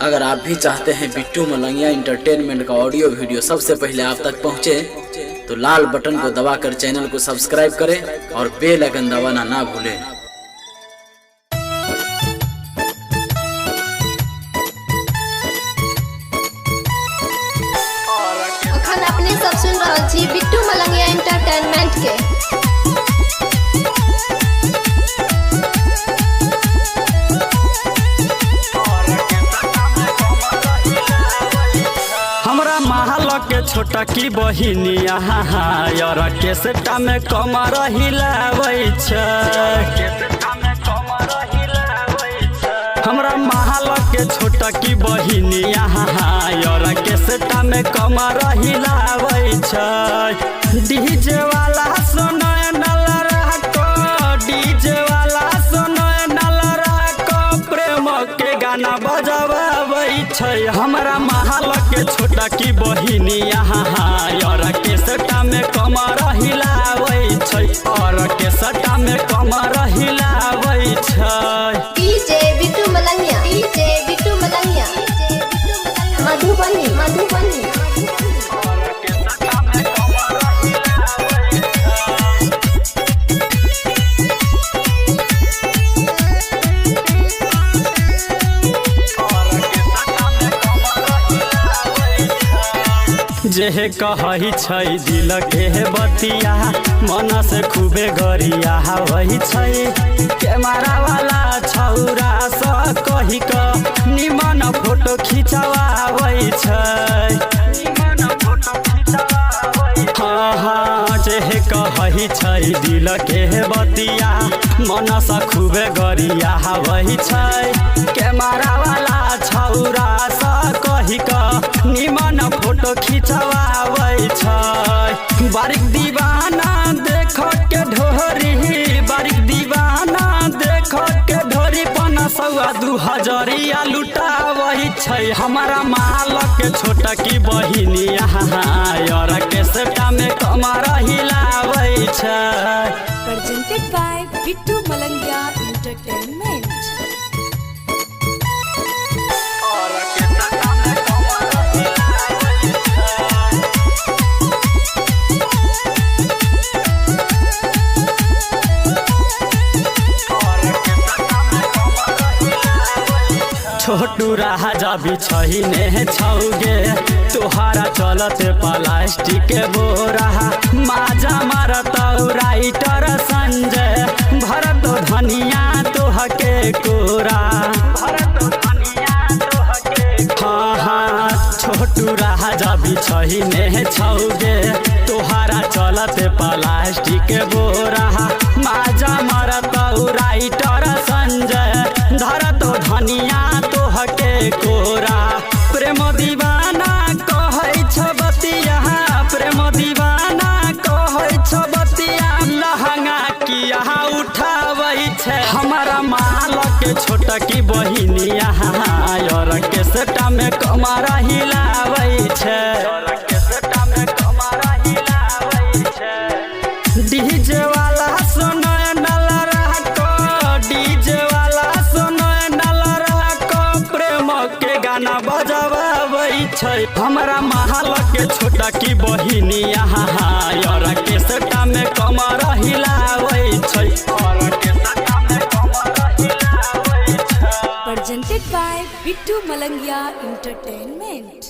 अगर आप भी चाहते हैं बिट्टू मलंगिया इंटरटेनमेंट का ऑडियो वीडियो सबसे पहले आप तक पहुंचे, तो लाल बटन को दबाकर चैनल को सब्सक्राइब करें और बेल आइकन दबाना ना भूलें। अखन अपने सब सुन रहा छी बिट्टू मलंगिया इंटरटेनमेंट के। हमरा महल के छोटा की बहिनिया यार केसटा में कमर हिलाबै छै। हमरा महल के छोटा की बहिनिया यार केसटा में कमर हिलाबै छै। डीजे वाला सुनय नलरा को, डीजे वाला सुनय नलरा को, प्रेम के गाना बजाबै छै। हमरा महल के छोटा की बहिनिया यार केसटा में कमर हिलाबै छै, और केसटा में कमर हिलाबै छै। DJ Bittu Malangiya, DJ Bittu Malangiya, Madhubani Madhubani. जे कहै छै दिल के बतिया, मन से खूबे गरिया होइ छै। कैमरा वाला छौरा स कहि क निमन फोटो खिंचवाबै छै। हाँ जे कहै छै दिल के बतिया, मन से खूबे गरिया होइ छै। कैमरा वाला छौरा स कहि क निमन फोटो खिंचवाबै छै। बारिक दीवाना देख के ढोरी, बारिक दीवाना देख के ढोरी 500-2000 लुटाबै छै। हमारा माल के छोटा की बहिनिया यार केसटा में कमर हिलाबै छै। Presented by Bittu Malangiya Entertainment. छोटू राजा बिछही ने छौगे, तोहारा चलते प्लास्टिक के बोरा। माजा मारत राइटर संजय, भरत धनिया तोहके कोरा। हाँ हाँ छोटू राजा बिछही ने छौगे, तोहारा चलते प्लास्टिक के बोरा। माजा मारत राइटर संजय, धरत धनिया तोहके कोरा। प्रेम दीवाना कहै छ बतिया, प्रेम दीवाना कहै छ बतिया, लहंगा किया उठाबै छै। हमारा माल के छोटा की बहिनिया यार केसटा में कमर हिलाबै छै। डीजे वाला सुनय नलरा को, डीजे वाला सुनय नलरा को, प्रेम के गाना बजाबै छै। हमरा महल के छोटा की बहिनिया यार केसटा में कमर हिलाबै छै, और केसटा में कमर हिलाबै छै। Presented by Bittu Malangiya Entertainment.